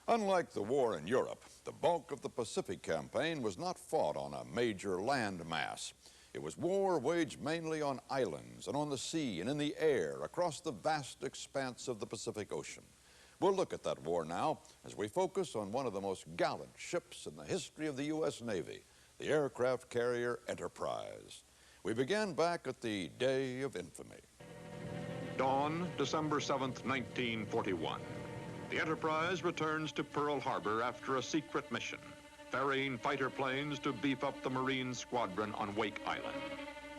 Unlike the war in Europe, the bulk of the Pacific campaign was not fought on a major land mass. It was war waged mainly on islands and on the sea and in the air across the vast expanse of the Pacific Ocean. We'll look at that war now as we focus on one of the most gallant ships in the history of the U.S. Navy, the aircraft carrier Enterprise. We began back at the Day of Infamy. Dawn, December 7th, 1941. The Enterprise returns to Pearl Harbor after a secret mission, ferrying fighter planes to beef up the Marine squadron on Wake Island.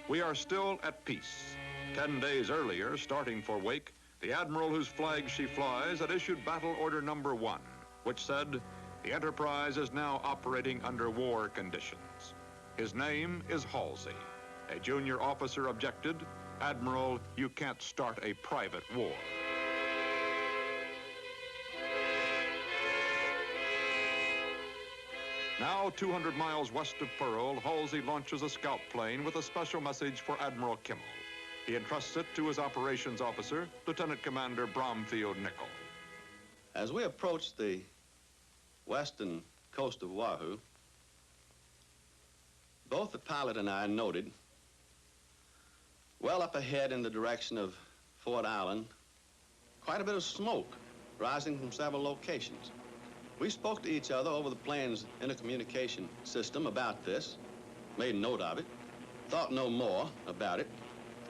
We are still at peace. 10 days earlier, starting for Wake, the admiral whose flag she flies had issued Battle Order Number 1, which said, the Enterprise is now operating under war conditions. His name is Halsey. A junior officer objected, Admiral, you can't start a private war. Now, 200 miles west of Pearl, Halsey launches a scout plane with a special message for Admiral Kimmel. He entrusts it to his operations officer, Lieutenant Commander Bromfield Nichol. As we approached the western coast of Oahu, both the pilot and I noted, well up ahead in the direction of Fort Allen, quite a bit of smoke rising from several locations. We spoke to each other over the plane's intercommunication system about this, made note of it, thought no more about it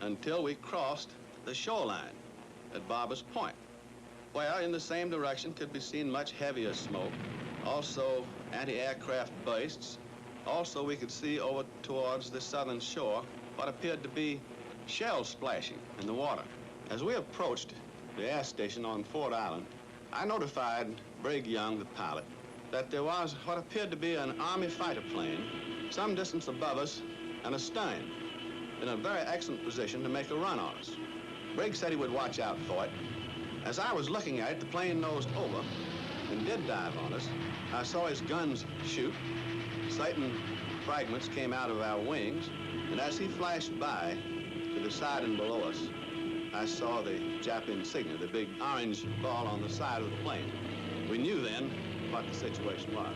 until we crossed the shoreline at Barber's Point, where in the same direction could be seen much heavier smoke, also anti-aircraft bursts. Also, we could see over towards the southern shore what appeared to be shells splashing in the water. As we approached the air station on Fort Allen, I notified Brig Young, the pilot, that there was what appeared to be an Army fighter plane some distance above us and astern, in a very excellent position to make a run on us. Brig said he would watch out for it. As I was looking at it, the plane nosed over and did dive on us. I saw his guns shoot. Certain fragments came out of our wings, and as he flashed by to the side and below us, I saw the Jap insignia, the big orange ball on the side of the plane. We knew then what the situation was.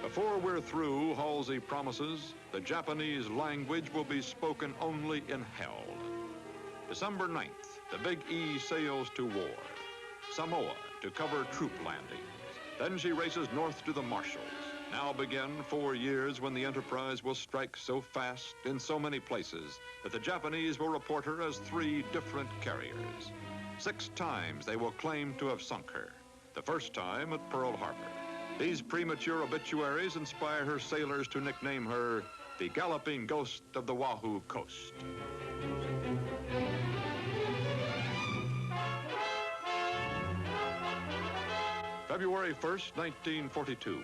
Before we're through, Halsey promises, the Japanese language will be spoken only in hell. December 9th, the Big E sails to war. Samoa to cover troop landings. Then she races north to the Marshalls. Now begin 4 years when the Enterprise will strike so fast in so many places that the Japanese will report her as 3 different carriers. 6 times they will claim to have sunk her. The first time at Pearl Harbor. These premature obituaries inspire her sailors to nickname her the Galloping Ghost of the Oahu Coast. February 1st, 1942.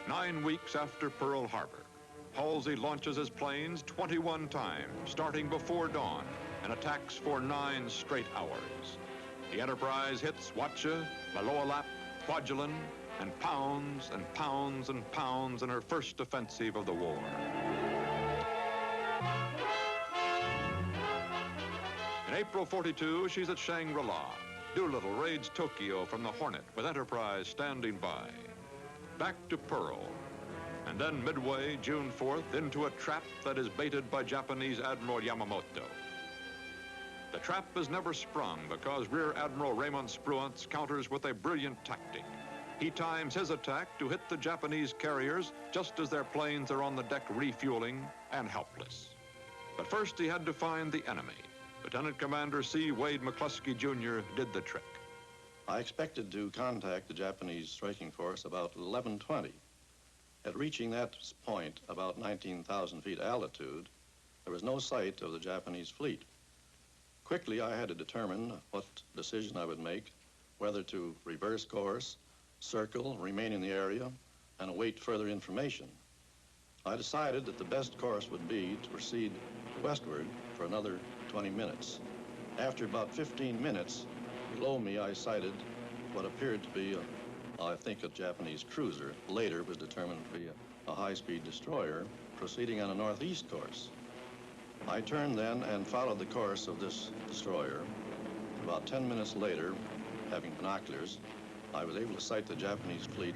9 weeks after Pearl Harbor, Halsey launches his planes 21 times, starting before dawn, and attacks for 9 straight hours. The Enterprise hits Watcha, Maloelap, Kwajalein, and pounds and pounds and pounds in her first offensive of the war. In April 42, she's at Shangri-La. Doolittle raids Tokyo from the Hornet with Enterprise standing by. Back to Pearl, and then midway, June 4th, into a trap that is baited by Japanese Admiral Yamamoto. The trap is never sprung because Rear Admiral Raymond Spruance counters with a brilliant tactic. He times his attack to hit the Japanese carriers just as their planes are on the deck refueling and helpless. But first he had to find the enemy. Lieutenant Commander C. Wade McCluskey Jr. did the trick. I expected to contact the Japanese striking force about 11:20. At reaching that point, about 19,000 feet altitude, there was no sight of the Japanese fleet. Quickly, I had to determine what decision I would make, whether to reverse course, circle, remain in the area, and await further information. I decided that the best course would be to proceed westward for another 20 minutes. After about 15 minutes, below me I sighted what appeared to be, I think, a Japanese cruiser. Later it was determined to be a high-speed destroyer proceeding on a northeast course. I turned then and followed the course of this destroyer. About 10 minutes later, having binoculars, I was able to sight the Japanese fleet.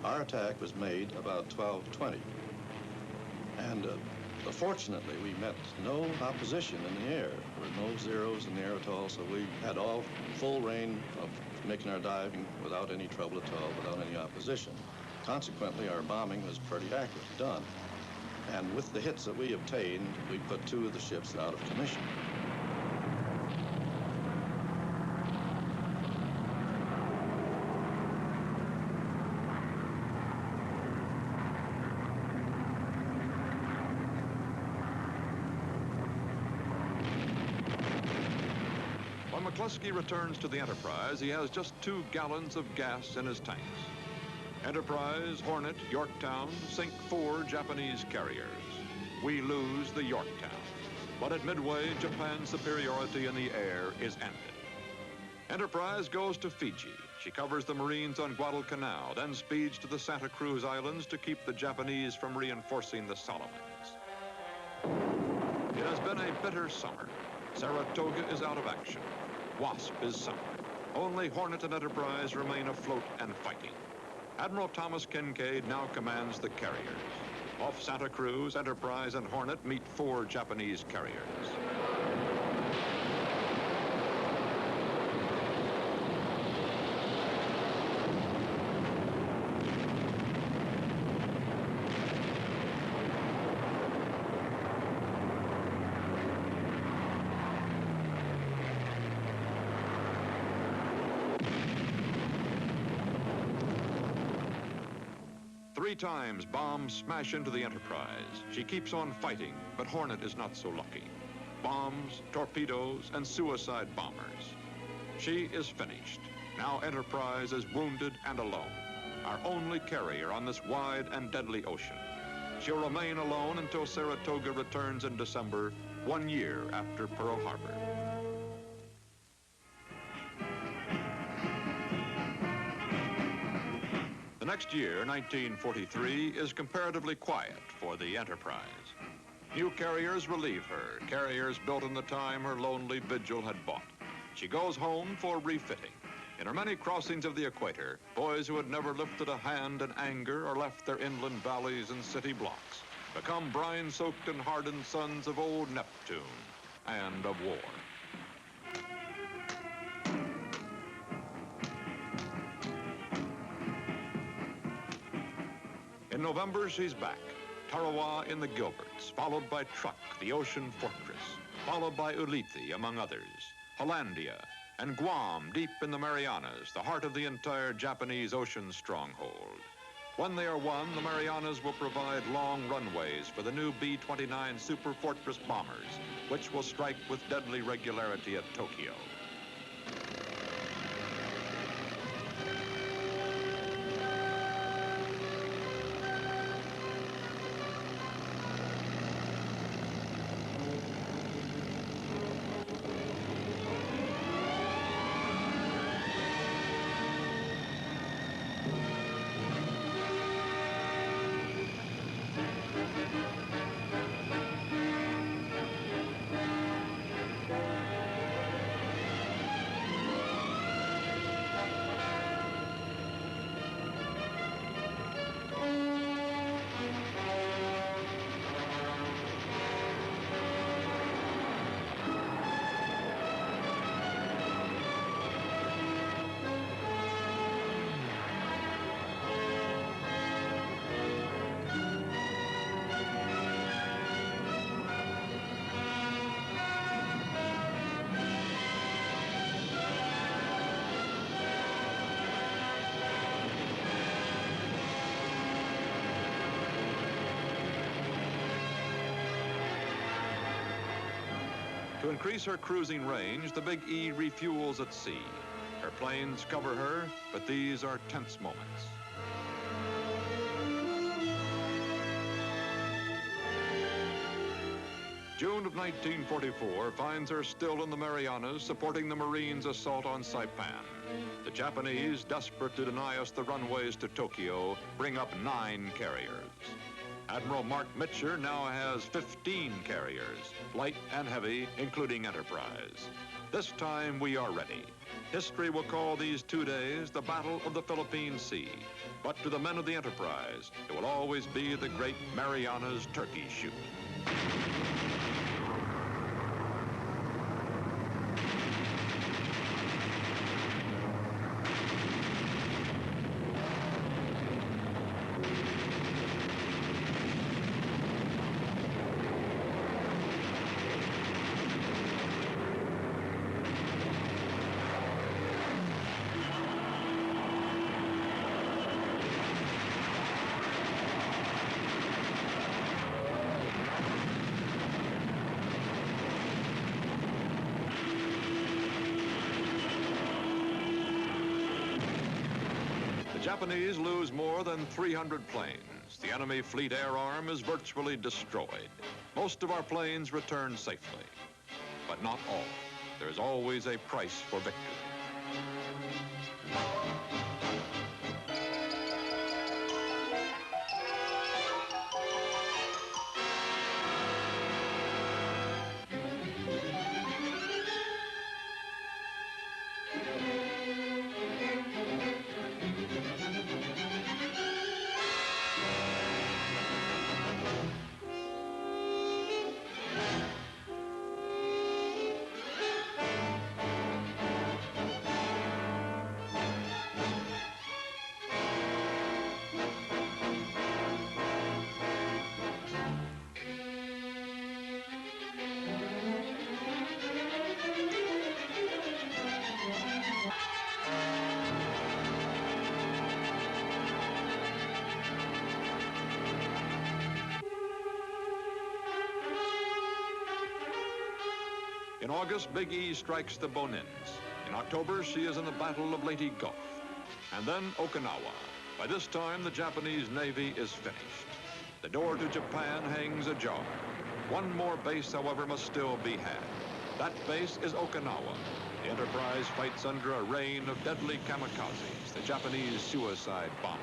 Our attack was made about 12:20. And fortunately, we met no opposition in the air. There were no zeros in the air at all, so we had all full reign of making our diving without any trouble at all, without any opposition. Consequently, our bombing was pretty accurately done. And with the hits that we obtained, we put 2 of the ships out of commission. When McCluskey returns to the Enterprise, he has just 2 gallons of gas in his tanks. Enterprise, Hornet, Yorktown sink 4 Japanese carriers. We lose the Yorktown. But at midway, Japan's superiority in the air is ended. Enterprise goes to Fiji. She covers the Marines on Guadalcanal, then speeds to the Santa Cruz Islands to keep the Japanese from reinforcing the Solomons. It has been a bitter summer. Saratoga is out of action. Wasp is sunk. Only Hornet and Enterprise remain afloat and fighting. Admiral Thomas Kincaid now commands the carriers. Off Santa Cruz, Enterprise and Hornet meet 4 Japanese carriers. Three times bombs smash into the Enterprise. She keeps on fighting, but Hornet is not so lucky. Bombs, torpedoes, and suicide bombers. She is finished. Now Enterprise is wounded and alone, our only carrier on this wide and deadly ocean. She'll remain alone until Saratoga returns in December, 1 year after Pearl Harbor. The next year, 1943, is comparatively quiet for the Enterprise. New carriers relieve her, carriers built in the time her lonely vigil had bought. She goes home for refitting. In her many crossings of the equator, boys who had never lifted a hand in anger or left their inland valleys and city blocks become brine-soaked and hardened sons of old Neptune and of war. In November, she's back. Tarawa in the Gilberts, followed by Truk, the ocean fortress, followed by Ulithi, among others, Hollandia, and Guam, deep in the Marianas, the heart of the entire Japanese ocean stronghold. When they are won, the Marianas will provide long runways for the new B-29 Super Fortress bombers, which will strike with deadly regularity at Tokyo. To increase her cruising range, the Big E refuels at sea. Her planes cover her, but these are tense moments. June of 1944 finds her still in the Marianas, supporting the Marines' assault on Saipan. The Japanese, desperate to deny us the runways to Tokyo, bring up 9 carriers. Admiral Mark Mitcher now has 15 carriers, light and heavy, including Enterprise. This time we are ready. History will call these 2 days the Battle of the Philippine Sea. But to the men of the Enterprise, it will always be the great Mariana's turkey shoot. The Japanese lose more than 300 planes. The enemy fleet air arm is virtually destroyed. Most of our planes return safely, but not all. There is always a price for victory. In August, Big E strikes the Bonins. In October, she is in the Battle of Leyte Gulf. And then Okinawa. By this time, the Japanese Navy is finished. The door to Japan hangs ajar. One more base, however, must still be had. That base is Okinawa. The Enterprise fights under a rain of deadly kamikazes, the Japanese suicide bombers.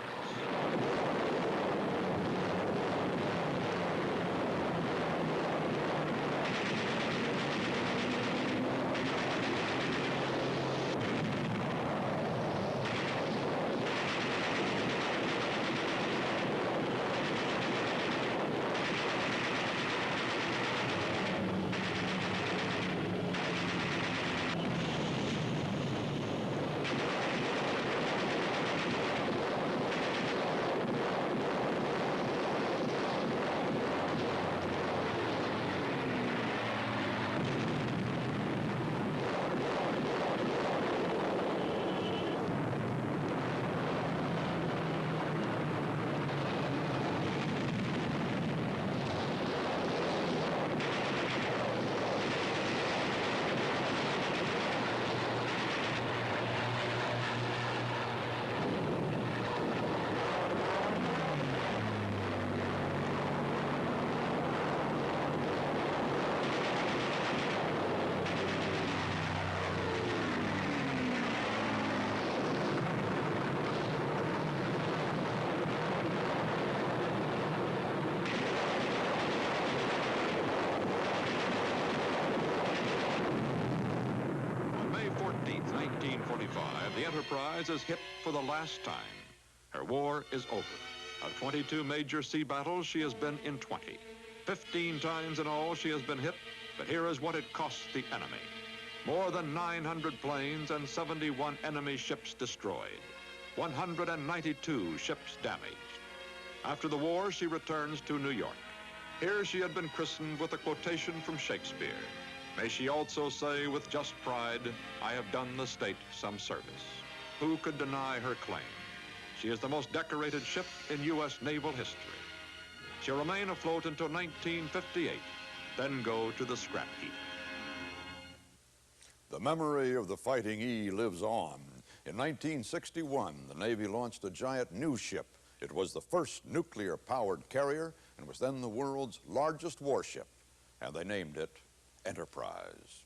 On May 14th, 1945, the Enterprise is hit for the last time. Her war is over. Of 22 major sea battles, she has been in 20. 15 times in all she has been hit, but here is what it costs the enemy. More than 900 planes and 71 enemy ships destroyed. 192 ships damaged. After the war, she returns to New York. Here she had been christened with a quotation from Shakespeare. May she also say with just pride, I have done the state some service. Who could deny her claim? She is the most decorated ship in U.S. naval history. She'll remain afloat until 1958, then go to the scrap heap. The memory of the Fighting E lives on. In 1961, the Navy launched a giant new ship. It was the first nuclear-powered carrier and was then the world's largest warship, and they named it Enterprise.